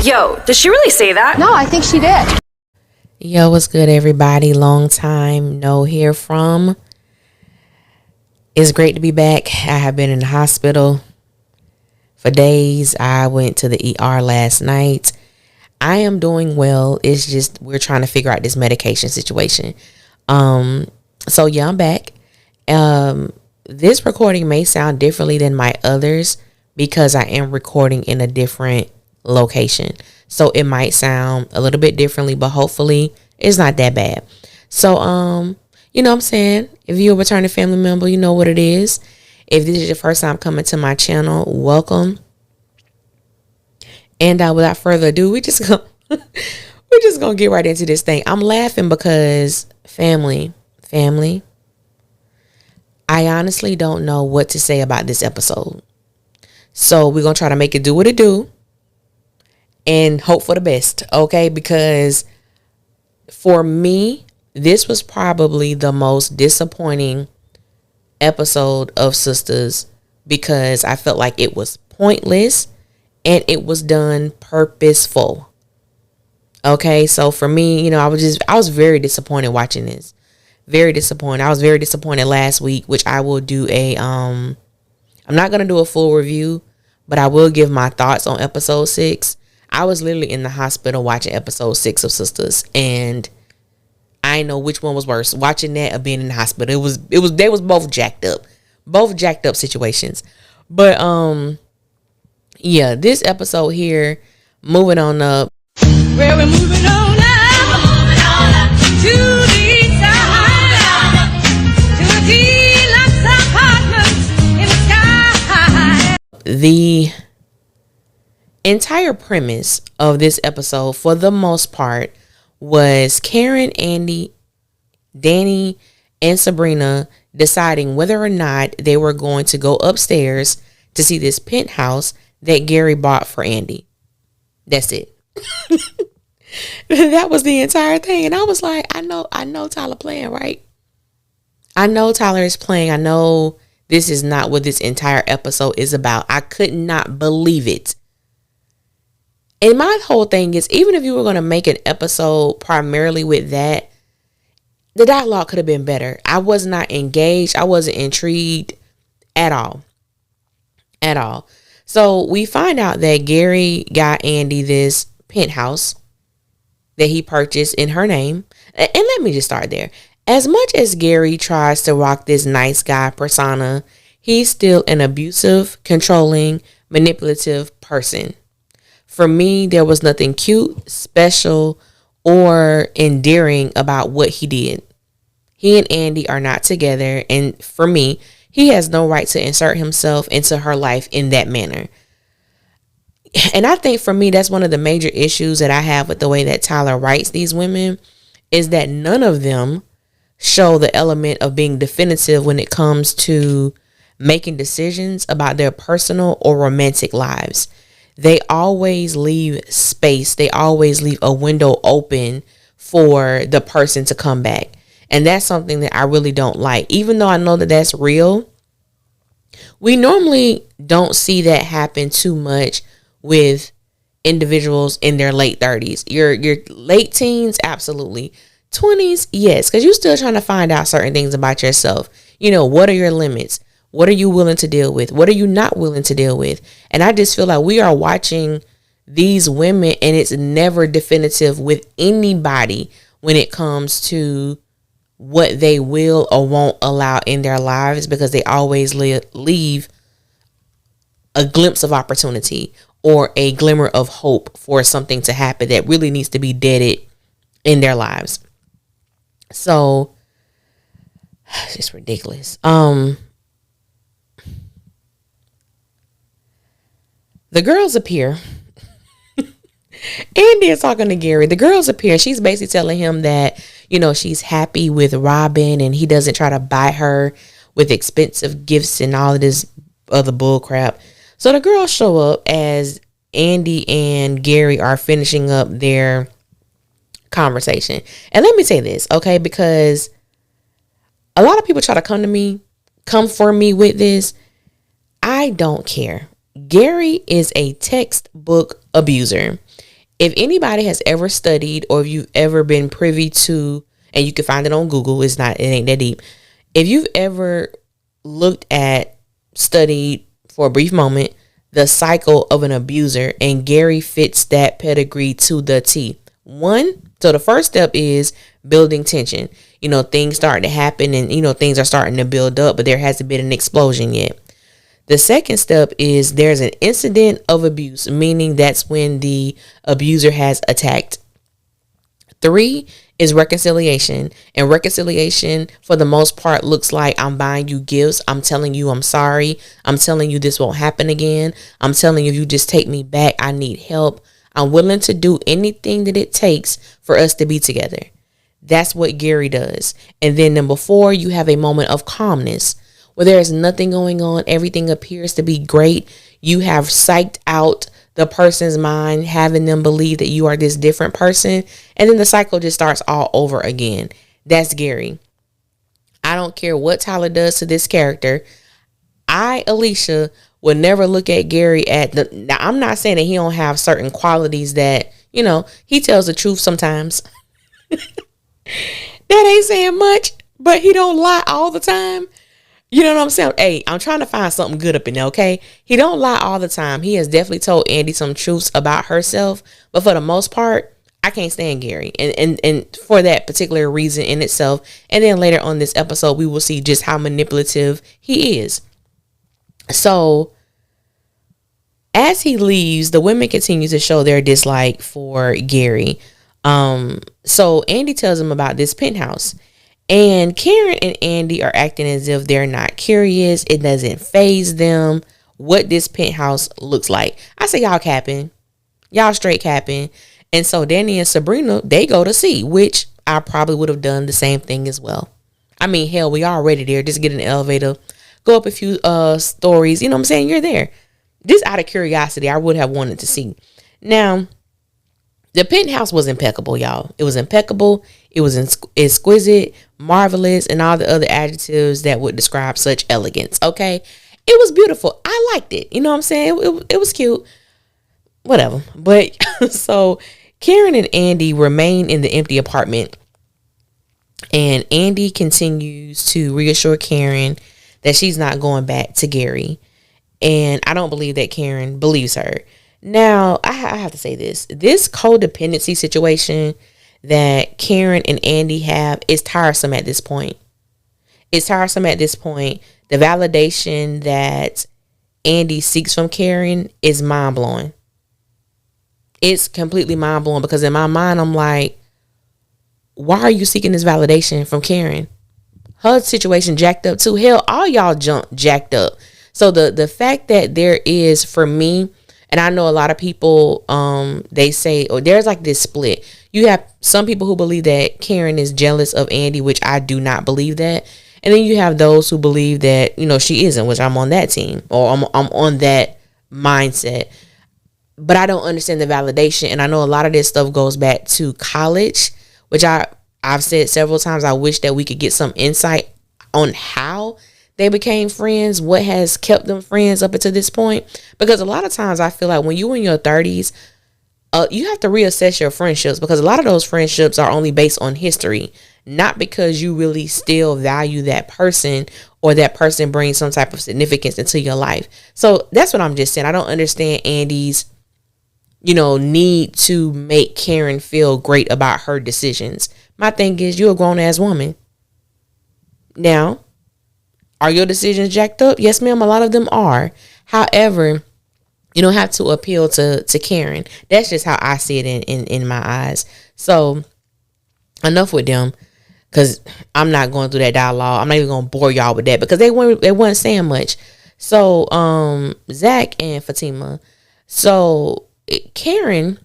Yo, did she really say that? No, I think she did. Yo, what's good, everybody? Long time no hear from. It's great to be back. I have been in the hospital for days. I went to the ER last night. I am doing well. It's just we're trying to figure out this medication situation. So yeah, I'm back. This recording may sound differently than my others because I am recording in a different location. So it might sound a little bit differently, but hopefully it's not that bad. So, you know what I'm saying? If you're a returning family member, you know what it is. If this is your first time coming to my channel, welcome. And without further ado, we're just gonna get right into this thing. I'm laughing because family, I honestly don't know what to say about this episode. So we're gonna try to make it do what it do and hope for the best, okay? Because for me, this was probably the most disappointing episode of Sistas because I felt like it was pointless and it was done purposeful. Okay, so for me, you know, I was very disappointed watching this. Very disappointed. I was very disappointed last week, which I will do I'm not going to do a full review, but I will give my thoughts on episode 6. I was literally in the hospital watching episode 6 of Sistas, and I didn't know which one was worse, watching that or being in the hospital. They was both jacked up situations. But yeah, this episode here, moving on up. Well, we're moving on up to the side, to a deluxe apartment in the sky. The entire premise of this episode, for the most part, was Karen, Andy, Danny, and Sabrina deciding whether or not they were going to go upstairs to see this penthouse that Gary bought for Andy. That's it. That was the entire thing. And I was like, I know Tyler playing, right? I know Tyler is playing. I know this is not what this entire episode is about. I could not believe it. And my whole thing is, even if you were going to make an episode primarily with that, the dialogue could have been better. I was not engaged. I wasn't intrigued at all. At all. So we find out that Gary got Andy this penthouse that he purchased in her name. And let me just start there. As much as Gary tries to rock this nice guy persona, he's still an abusive, controlling, manipulative person. For me, there was nothing cute, special, or endearing about what he did. He and Andy are not together, and for me, he has no right to insert himself into her life in that manner. And I think for me, that's one of the major issues that I have with the way that Tyler writes these women, is that none of them show the element of being definitive when it comes to making decisions about their personal or romantic lives. They always leave space. They always leave a window open for the person to come back. And that's something that I really don't like. Even though I know that that's real, we normally don't see that happen too much with individuals in their late 30s. Your late teens, absolutely. 20s, yes, because you're still trying to find out certain things about yourself. You know, what are your limits? What are you willing to deal with? What are you not willing to deal with? And I just feel like we are watching these women and it's never definitive with anybody when it comes to what they will or won't allow in their lives, because they always leave a glimpse of opportunity or a glimmer of hope for something to happen that really needs to be deaded in their lives. So it's ridiculous. The girls appear. Andy is talking to Gary. The girls appear. She's basically telling him that, you know, she's happy with Robin and he doesn't try to buy her with expensive gifts and all of this other bull crap. So the girls show up as Andy and Gary are finishing up their conversation. And let me say this, okay, because a lot of people try to come for me with this. I don't care. Gary is a textbook abuser. If anybody has ever studied, or if you've ever been privy to, and you can find it on Google, it ain't that deep. If you've ever looked at, studied for a brief moment, the cycle of an abuser, and Gary fits that pedigree to the T. So the first step is building tension. Things start to happen, and things are starting to build up, but there hasn't been an explosion yet. The second step is there's an incident of abuse, meaning that's when the abuser has attacked. 3 is reconciliation. And reconciliation, for the most part, looks like I'm buying you gifts. I'm telling you I'm sorry. I'm telling you this won't happen again. I'm telling you, if you just take me back, I need help. I'm willing to do anything that it takes for us to be together. That's what Gary does. And then number 4, you have a moment of calmness where there is nothing going on. Everything appears to be great. You have psyched out the person's mind, having them believe that you are this different person. And then the cycle just starts all over again. That's Gary. I don't care what Tyler does to this character. Alicia, would never look at Gary now, I'm not saying that he don't have certain qualities that, he tells the truth sometimes. That ain't saying much, but he don't lie all the time. You know what I'm saying? Hey, I'm trying to find something good up in there, okay? He don't lie all the time. He has definitely told Andy some truths about herself, but for the most part, I can't stand Gary. And for that particular reason in itself. And then later on this episode, we will see just how manipulative he is. So as he leaves, the women continue to show their dislike for Gary. So Andy tells him about this penthouse. And Karen and Andy are acting as if they're not curious. It doesn't faze them what this penthouse looks like. I say y'all capping. Y'all straight capping. And so Danny and Sabrina, they go to see, which I probably would have done the same thing as well. I mean, hell, we already there. Just get in the elevator, go up a few stories. You know what I'm saying? You're there. Just out of curiosity, I would have wanted to see. Now, the penthouse was impeccable, y'all. It was impeccable. It was exquisite, marvelous, and all the other adjectives that would describe such elegance, okay? It was beautiful. I liked it. You know what I'm saying? It was cute. Whatever. But so Karen and Andy remain in the empty apartment. And Andy continues to reassure Karen that she's not going back to Gary. And I don't believe that Karen believes her. Now, I have to say this codependency situation that Karen and Andy have is tiresome at this point. It's tiresome at this point. The validation that Andy seeks from Karen is mind-blowing. It's completely mind-blowing because in my mind, I'm like, why are you seeking this validation from Karen? Her situation jacked up too. Hell, all y'all jacked up. So the fact that there is, for me, and I know a lot of people, they say, or there's like this split. You have some people who believe that Karen is jealous of Andy, which I do not believe that. And then you have those who believe that, she isn't, which I'm on that team, or I'm on that mindset. But I don't understand the validation. And I know a lot of this stuff goes back to college, which I've said several times. I wish that we could get some insight on how they became friends, what has kept them friends up until this point. Because a lot of times I feel like when you're in your 30s, you have to reassess your friendships, because a lot of those friendships are only based on history, not because you really still value that person or that person brings some type of significance into your life. So that's what I'm just saying. I don't understand Andy's, need to make Karen feel great about her decisions. My thing is, you're a grown ass woman. Now, are your decisions jacked up? Yes, ma'am. A lot of them are. However, you don't have to appeal to Karen. That's just how I see it in my eyes. So enough with them, because I'm not going through that dialogue. I'm not even going to bore y'all with that because they weren't saying much. So Zach and Fatima. So Karen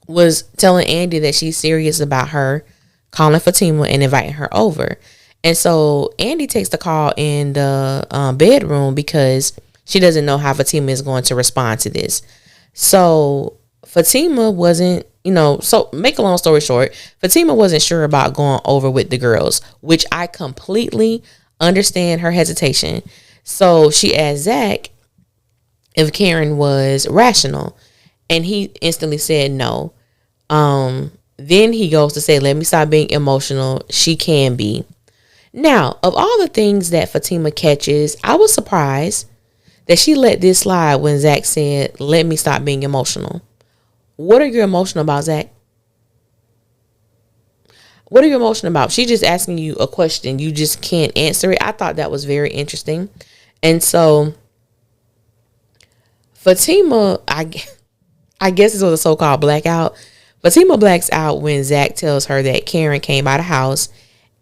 was telling Andy that she's serious about her calling Fatima and inviting her over. And so Andy takes the call in the bedroom because she doesn't know how Fatima is going to respond to this. So Fatima wasn't, so make a long story short, Fatima wasn't sure about going over with the girls, which I completely understand her hesitation. So she asked Zach if Karen was rational. And he instantly said no. Then he goes to say, let me stop being emotional. She can be. Now, of all the things that Fatima catches, I was surprised that she let this slide when Zach said, let me stop being emotional. What are you emotional about, Zach? What are you emotional about? She just asking you a question. You just can't answer it. I thought that was very interesting. And so Fatima, I guess this was a so-called blackout. Fatima blacks out when Zach tells her that Karen came by the house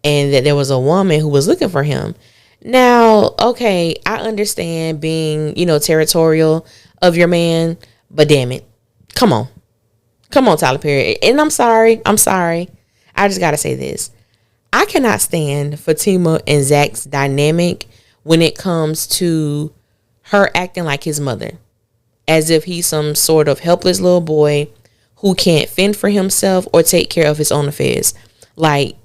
and that there was a woman who was looking for him. Now, okay, I understand being, territorial of your man, but damn it. Come on. Come on, Tyler Perry. And I'm sorry. I just got to say this. I cannot stand Fatima and Zach's dynamic when it comes to her acting like his mother, as if he's some sort of helpless little boy who can't fend for himself or take care of his own affairs. Like,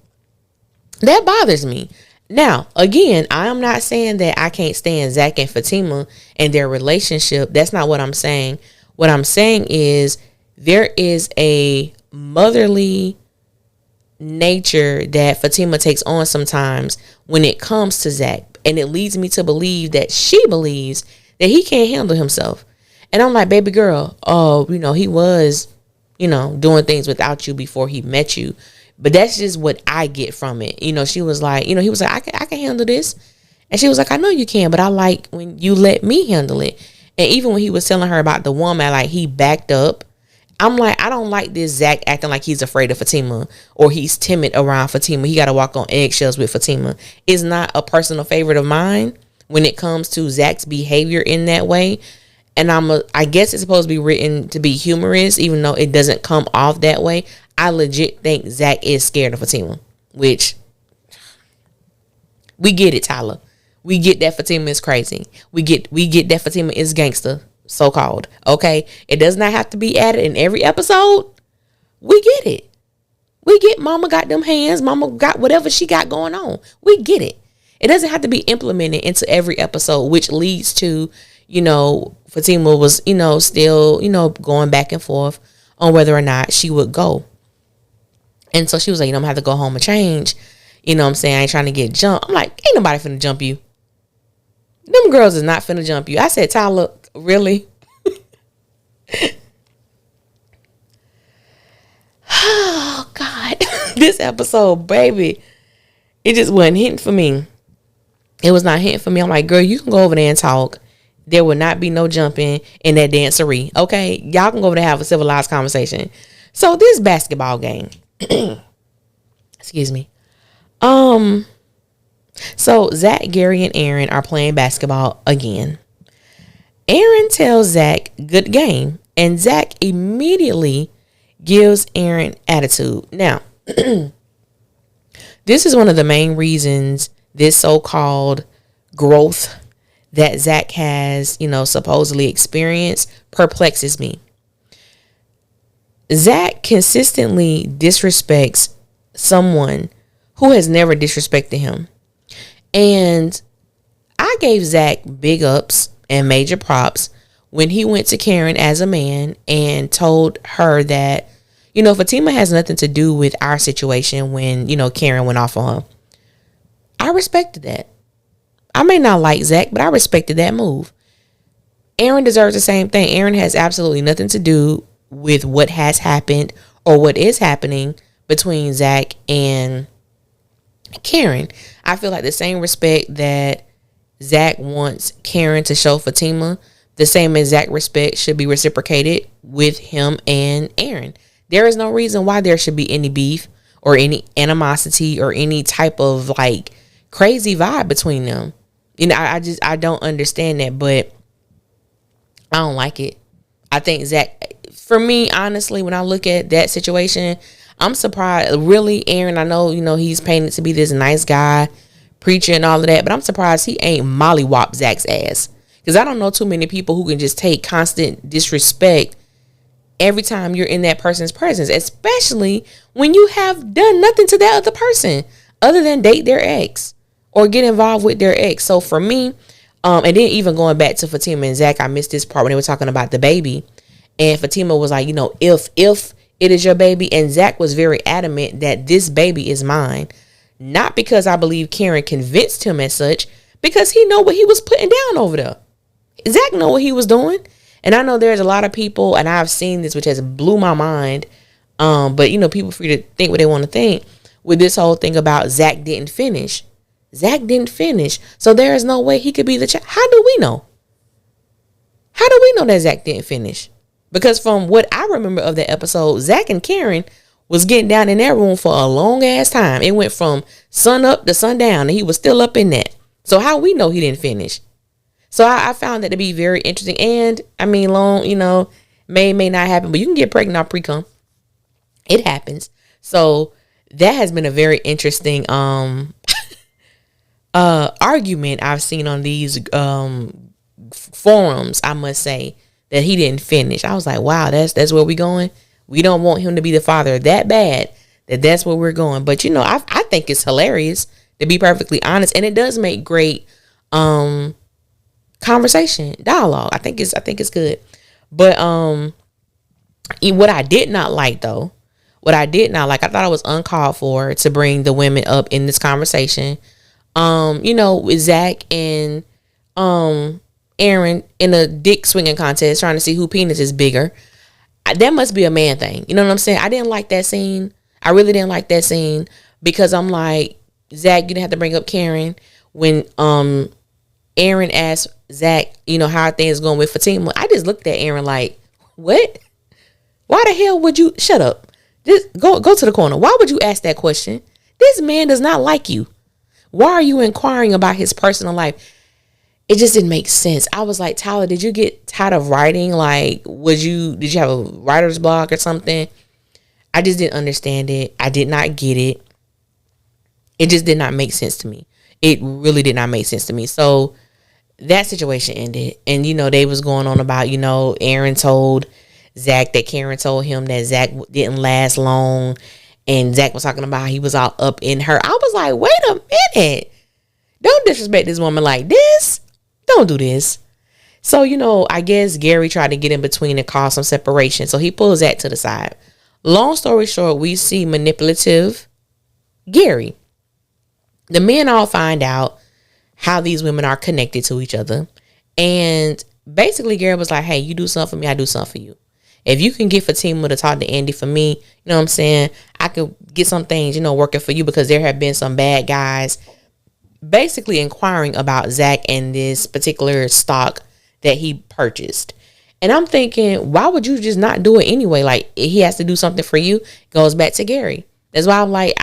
that bothers me. Now, again, I am not saying that I can't stand Zach and Fatima and their relationship. That's not what I'm saying. What I'm saying is there is a motherly nature that Fatima takes on sometimes when it comes to Zach. And it leads me to believe that she believes that he can't handle himself. And I'm like, baby girl, he was, doing things without you before he met you. But that's just what I get from it. She was like, he was like, I can handle this. And she was like, I know you can, but I like when you let me handle it. And even when he was telling her about the woman, like, he backed up. I'm like, I don't like this Zach acting like he's afraid of Fatima or he's timid around Fatima. He got to walk on eggshells with Fatima. It's not a personal favorite of mine when it comes to Zach's behavior in that way. And I guess it's supposed to be written to be humorous, even though it doesn't come off that way. I legit think Zach is scared of Fatima, which we get it, Tyler. We get that Fatima is crazy. We get that Fatima is gangster, so-called. Okay? It does not have to be added in every episode. We get it. We get mama got them hands. Mama got whatever she got going on. We get it. It doesn't have to be implemented into every episode, which leads to, Fatima was, still, going back and forth on whether or not she would go. And so she was like, I'm going to have to go home and change. You know what I'm saying? I ain't trying to get jumped. I'm like, ain't nobody finna jump you. Them girls is not finna jump you. I said, Tyler, really? Oh, God. This episode, baby, it just wasn't hitting for me. It was not hitting for me. I'm like, girl, you can go over there and talk. There will not be no jumping in that dancery. Okay? Y'all can go over there and have a civilized conversation. So this basketball game, excuse me. So Zach, Gary, and Aaron are playing basketball again. Aaron tells Zach, good game. And Zach immediately gives Aaron attitude. Now, this is one of the main reasons this so-called growth that Zach has, supposedly experienced perplexes me. Zach consistently disrespects someone who has never disrespected him. And I gave Zach big ups and major props when he went to Karen as a man and told her that, Fatima has nothing to do with our situation when, Karen went off on her. I respected that. I may not like Zach, but I respected that move. Aaron deserves the same thing. Aaron has absolutely nothing to do with what has happened or what is happening between Zach and Karen. I feel like the same respect that Zach wants Karen to show Fatima, the same exact respect should be reciprocated with him and Aaron. There is no reason why there should be any beef or any animosity or any type of crazy vibe between them. I don't understand that, but I don't like it. I think Zach, for me, honestly, when I look at that situation, I'm surprised. Really, Aaron, I know, he's painted to be this nice guy, preacher and all of that, but I'm surprised he ain't mollywop Zach's ass. Because I don't know too many people who can just take constant disrespect every time you're in that person's presence, especially when you have done nothing to that other person other than date their ex or get involved with their ex. So for me, and then even going back to Fatima and Zach, I missed this part when they were talking about the baby. And Fatima was like, if it is your baby, and Zach was very adamant that this baby is mine. Not because I believe Karen convinced him as such, because he know what he was putting down over there. Zach know what he was doing. And I know there's a lot of people, and I've seen this, which has blew my mind. But people free to think what they want to think with this whole thing about Zach didn't finish. Zach didn't finish. So there is no way he could be the child. How do we know? How do we know that Zach didn't finish? Because from what I remember of that episode, Zach and Karen was getting down in that room for a long ass time. It went from sun up to sundown, and he was still up in that. So how we know he didn't finish? So I found that to be very interesting. And I mean, may not happen, but you can get pregnant off pre-cum. It happens. So that has been a very interesting argument I've seen on these forums, I must say, that he didn't finish. I was like, wow, that's where we going. We don't want him to be the father that bad, that's where we're going. But I think it's hilarious, to be perfectly honest, and it does make great conversation, dialogue. I think it's good. But what I did not like, though, I thought it was uncalled for to bring the women up in this conversation. With Zach and Aaron in a dick swinging contest, trying to see who penis is bigger. That must be a man thing. You know what I'm saying? I didn't like that scene. I really didn't like that scene, because I'm like, Zach, you didn't have to bring up Karen when Aaron asked Zach, how are things going with Fatima. I just looked at Aaron like, what? Why the hell would you shut up? Just go to the corner. Why would you ask that question? This man does not like you. Why are you inquiring about his personal life? It just didn't make sense. I was like, Tyler, did you get tired of writing? Like, did you have a writer's block or something? I just didn't understand it. I did not get it. It just did not make sense to me. It really did not make sense to me. So that situation ended. And, they was going on about, Aaron told Zach that Karen told him that Zach didn't last long. And Zach was talking about how he was all up in her. I was like, wait a minute. Don't disrespect this woman like this. Don't do this. So, I guess Gary tried to get in between and cause some separation. So he pulls Zach to the side. Long story short, we see manipulative Gary. The men all find out how these women are connected to each other. And basically Gary was like, hey, you do something for me, I do something for you. If you can get Fatima to talk to Andy for me, you know what I'm saying? I could get some things, working for you, because there have been some bad guys basically inquiring about Zach and this particular stock that he purchased. And I'm thinking, why would you just not do it anyway? Like, he has to do something for you. Goes back to Gary. That's why I'm like,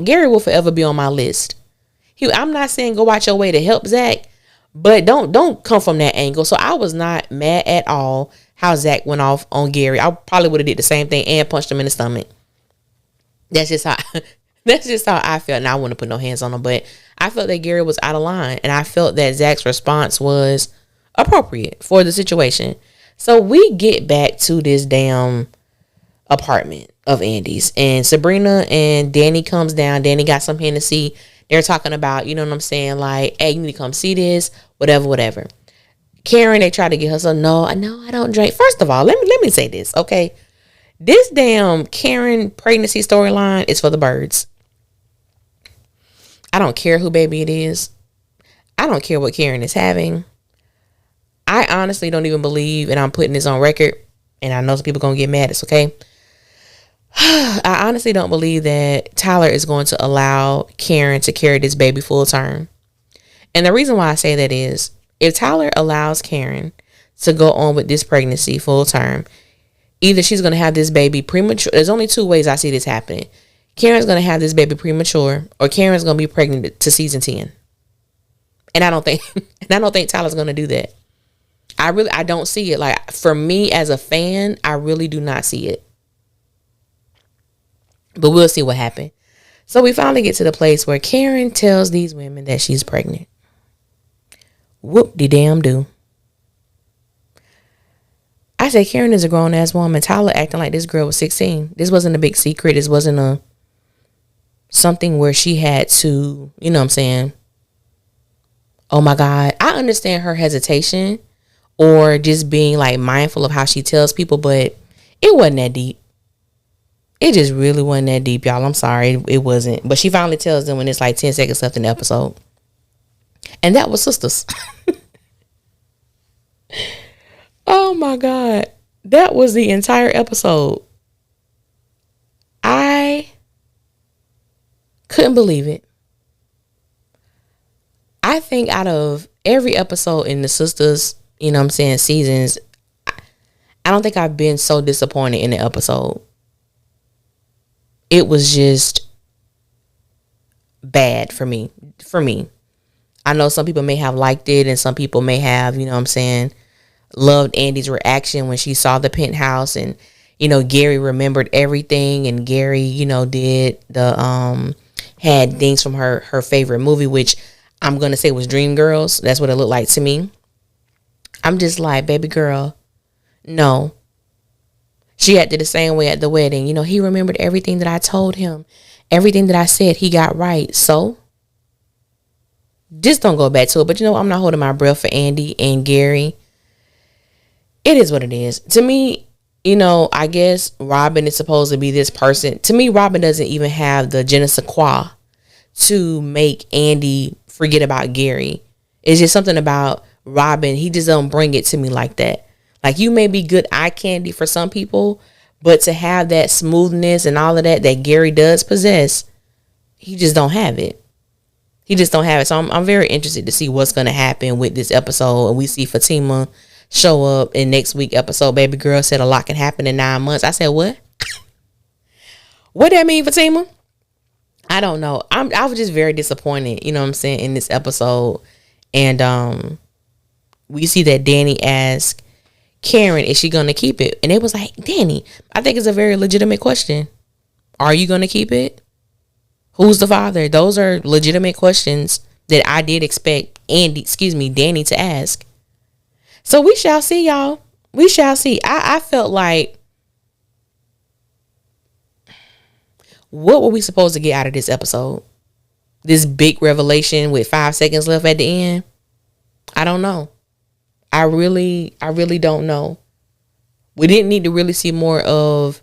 Gary will forever be on my list. I'm not saying go out your way to help Zach, but don't come from that angle. So I was not mad at all how Zach went off on Gary. I probably would have did the same thing and punched him in the stomach. That's just how I felt. And I wouldn't put no hands on him, but I felt that Gary was out of line, and I felt that Zach's response was appropriate for the situation. So we get back to this damn apartment of Andy's, and Sabrina and Danny comes down. Danny got some Hennessy. They're talking about, you know what I'm saying, like, hey, you need to come see this, whatever. Karen, they try to get her, so no, I don't drink. First of all, let me say this, okay? This damn Karen pregnancy storyline is for the birds. I don't care who baby it is. I don't care what Karen is having. I honestly don't even believe, and I'm putting this on record, and I know some people going to get mad, it's okay. I honestly don't believe that Tyler is going to allow Karen to carry this baby full term. And the reason why I say that is, if Tyler allows Karen to go on with this pregnancy full term, either she's going to have this baby premature. There's only two ways I see this happening. Karen's going to have this baby premature, or Karen's going to be pregnant to season 10. And I don't think Tyler's going to do that. I don't see it. Like, for me as a fan, I really do not see it. But we'll see what happened. So we finally get to the place where Karen tells these women that she's pregnant. Whoop-de-damn-do. I said, Karen is a grown-ass woman. Tyler acting like this girl was 16. This wasn't a big secret. This wasn't something where she had to, you know what I'm saying? Oh, my God. I understand her hesitation or just being like mindful of how she tells people, but it wasn't that deep. It just really wasn't that deep, y'all. I'm sorry, it wasn't. But she finally tells them when it's like 10 seconds left in the episode. And that was Sistas. Oh my God. That was the entire episode. I couldn't believe it. I think out of every episode in the Sistas, you know what I'm saying, seasons, I don't think I've been so disappointed in the episode. It was just bad for me. I know some people may have liked it and some people may have, you know what I'm saying, loved Andy's reaction when she saw the penthouse, and, you know, Gary remembered everything, and Gary, you know, did the, had things from her favorite movie, which I'm going to say was Dreamgirls. That's what it looked like to me. I'm just like, baby girl, no. She acted the same way at the wedding. You know, he remembered everything that I told him. Everything that I said, he got right. So, just don't go back to it. But, you know, I'm not holding my breath for Andy and Gary. It is what it is. To me, you know, I guess Robin is supposed to be this person. To me, Robin doesn't even have the je ne sais quoi to make Andy forget about Gary. It's just something about Robin. He just don't bring it to me like that. Like, you may be good eye candy for some people, but to have that smoothness and all of that Gary does possess, he just don't have it. He just don't have it. So I'm very interested to see what's going to happen with this episode. And we see Fatima show up in next week episode. Baby girl said a lot can happen in 9 months. I said, what? What that mean, Fatima? I don't know. I was just very disappointed, you know what I'm saying, in this episode. And we see that Danny asked Karen, is she going to keep it? And it was like, Danny, I think it's a very legitimate question. Are you going to keep it? Who's the father? Those are legitimate questions that I did expect Danny to ask. So we shall see, y'all. We shall see. I felt like, what were we supposed to get out of this episode? This big revelation with 5 seconds left at the end? I don't know. I really don't know. We didn't need to really see more of,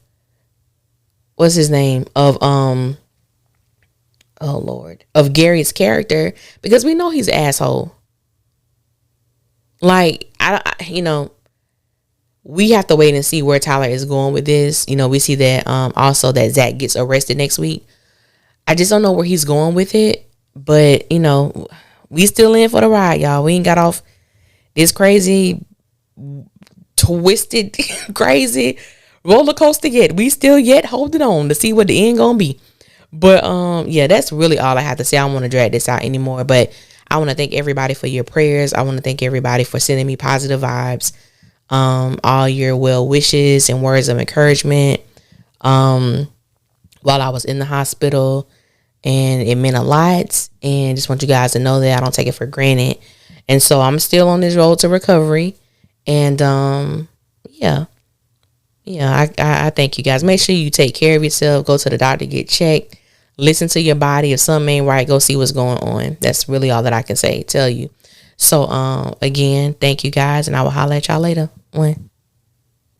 what's his name? Of, oh Lord. Of Gary's character, because we know he's an asshole. Like, you know, we have to wait and see where Tyler is going with this. You know, we see that also that Zach gets arrested next week. I just don't know where he's going with it. But, you know, we still in for the ride, y'all. We ain't got off this crazy, twisted, crazy roller coaster yet. We still yet holding on to see what the end gonna be. But yeah, that's really all I have to say. I don't want to drag this out anymore. But I want to thank everybody for your prayers. I want to thank everybody for sending me positive vibes. All your well wishes and words of encouragement. While I was in the hospital, and it meant a lot. And just want you guys to know that I don't take it for granted. And so I'm still on this road to recovery. And yeah, I thank you guys. Make sure you take care of yourself. Go to the doctor, get checked. Listen to your body. If something ain't right, go see what's going on. That's really all that I can say, tell you. So again, thank you guys, and I will holler at y'all later. One.